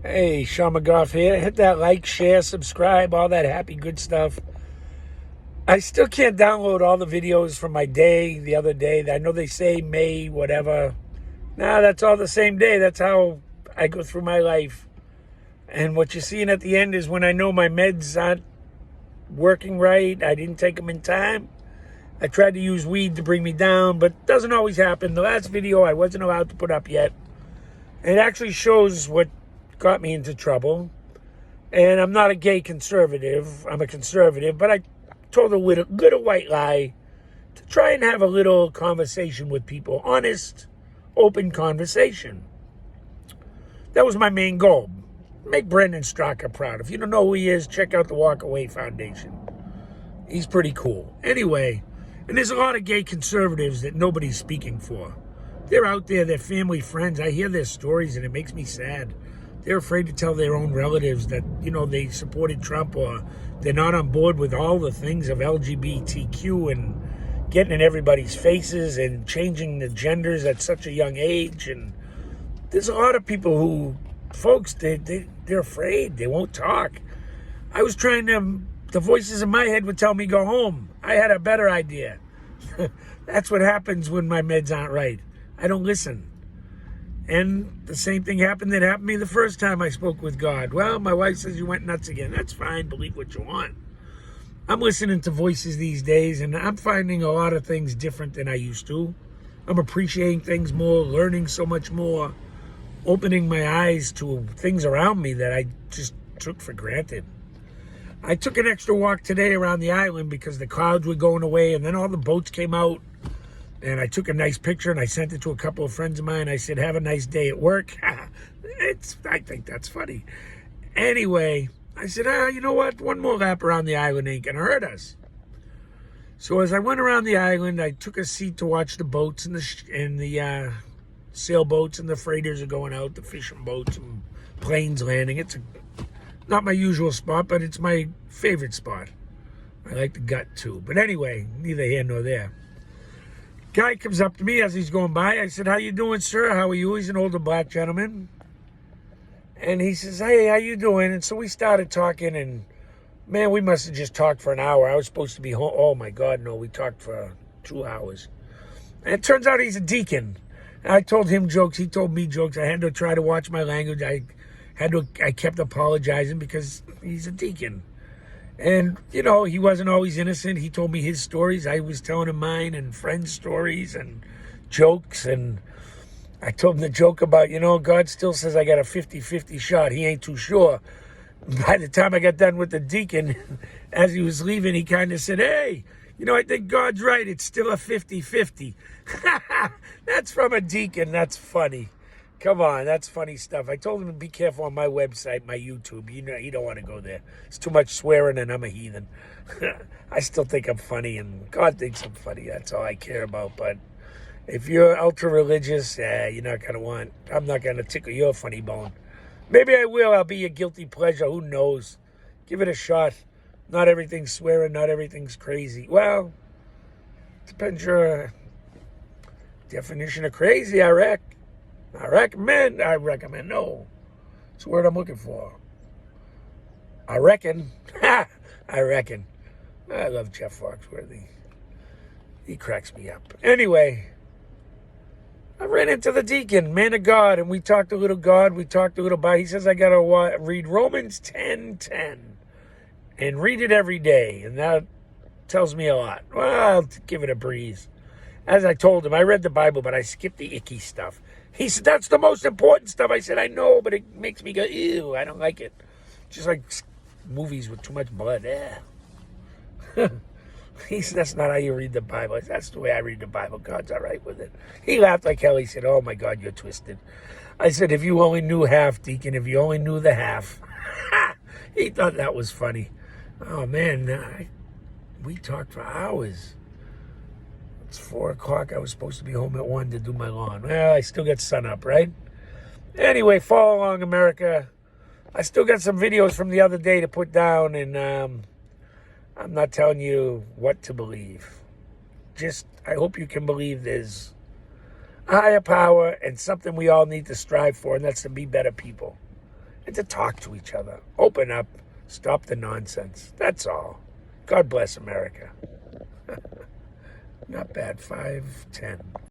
Hey, Sean McGough here. Hit that like, share, subscribe, all that happy, good stuff. I still can't download all the videos from my day the other day. I know they say May, whatever. Nah, that's all the same day. That's how I go through my life. And what you're seeing at the end is when I know my meds aren't working right. I didn't take them in time. I tried to use weed to bring me down, but it doesn't always happen. The last video I wasn't allowed to put up yet. It actually shows what got me into trouble. And I'm not a gay conservative. I'm a conservative, but I told a little white lie to try and have a little conversation with people. Honest, open conversation. That was my main goal. Make Brendan Straka proud. If you don't know who he is, check out the Walk Away Foundation. He's pretty cool. Anyway, and there's a lot of gay conservatives that nobody's speaking for. They're out there, they're family, friends. I hear their stories and it makes me sad. They're afraid to tell their own relatives that, they supported Trump or they're not on board with all the things of LGBTQ and getting in everybody's faces and changing the genders at such a young age. And there's a lot of people who, folks, they're afraid. They won't talk. I was trying to, the voices in my head would tell me go home. I had a better idea. That's what happens when my meds aren't right. I don't listen. And the same thing happened that happened to me the first time I spoke with God. Well, my wife says you went nuts again. That's fine. Believe what you want. I'm listening to voices these days, and I'm finding a lot of things different than I used to. I'm appreciating things more, learning so much more, opening my eyes to things around me that I just took for granted. I took an extra walk today around the island because the clouds were going away, and then all the boats came out. And I took a nice picture and I sent it to a couple of friends of mine. I said, have a nice day at work. I think that's funny. Anyway, I said, you know what? One more lap around the island ain't going to hurt us. So as I went around the island, I took a seat to watch the boats and the sailboats and the freighters are going out, the fishing boats and planes landing. It's not my usual spot, but it's my favorite spot. I like the gut too. But anyway, neither here nor there. Guy comes up to me as he's going by. I said, how you doing, sir? How are you? He's an older black gentleman. And he says, hey, how you doing? And so we started talking, and man, we must have just talked for an hour. I was supposed to be home. Oh my God, no, we talked for 2 hours. And it turns out he's a deacon. And I told him jokes. He told me jokes. I had to try to watch my language. I kept apologizing because he's a deacon. And, he wasn't always innocent. He told me his stories. I was telling him mine and friends' stories and jokes. And I told him the joke about, God still says I got a 50-50 shot. He ain't too sure. By the time I got done with the deacon, as he was leaving, he kind of said, hey, I think God's right. It's still a 50-50. That's from a deacon. That's funny. Come on, that's funny stuff. I told him to be careful on my website, my YouTube. You don't want to go there. It's too much swearing and I'm a heathen. I still think I'm funny and God thinks I'm funny. That's all I care about. But if you're ultra religious, you're not going to want, I'm not going to tickle your funny bone. Maybe I will. I'll be your guilty pleasure. Who knows? Give it a shot. Not everything's swearing. Not everything's crazy. Well, depends your definition of crazy, I reckon. I recommend, no. It's the word I'm looking for. I reckon. I reckon. I love Jeff Foxworthy. He cracks me up. Anyway, I ran into the deacon, man of God, and we talked a little God. We talked a little Bible. He says I got to read Romans 10:10 and read it every day, and that tells me a lot. Well, I'll give it a breeze. As I told him, I read the Bible, but I skipped the icky stuff. He said, that's the most important stuff. I said, I know, but it makes me go, ew, I don't like it. Just like movies with too much blood. He said, that's not how you read the Bible. I said, that's the way I read the Bible. God's all right with it. He laughed like hell. He said, oh, my God, you're twisted. I said, if you only knew half, Deacon, if you only knew the half. He thought that was funny. Oh, man, we talked for hours. It's 4 o'clock. I was supposed to be home at 1 to do my lawn. Well, I still got sun up, right? Anyway, follow along, America. I still got some videos from the other day to put down, and I'm not telling you what to believe. Just, I hope you can believe there's a higher power and something we all need to strive for, and that's to be better people. and to talk to each other. Open up. Stop the nonsense. That's all. God bless America. Not bad. 5:10.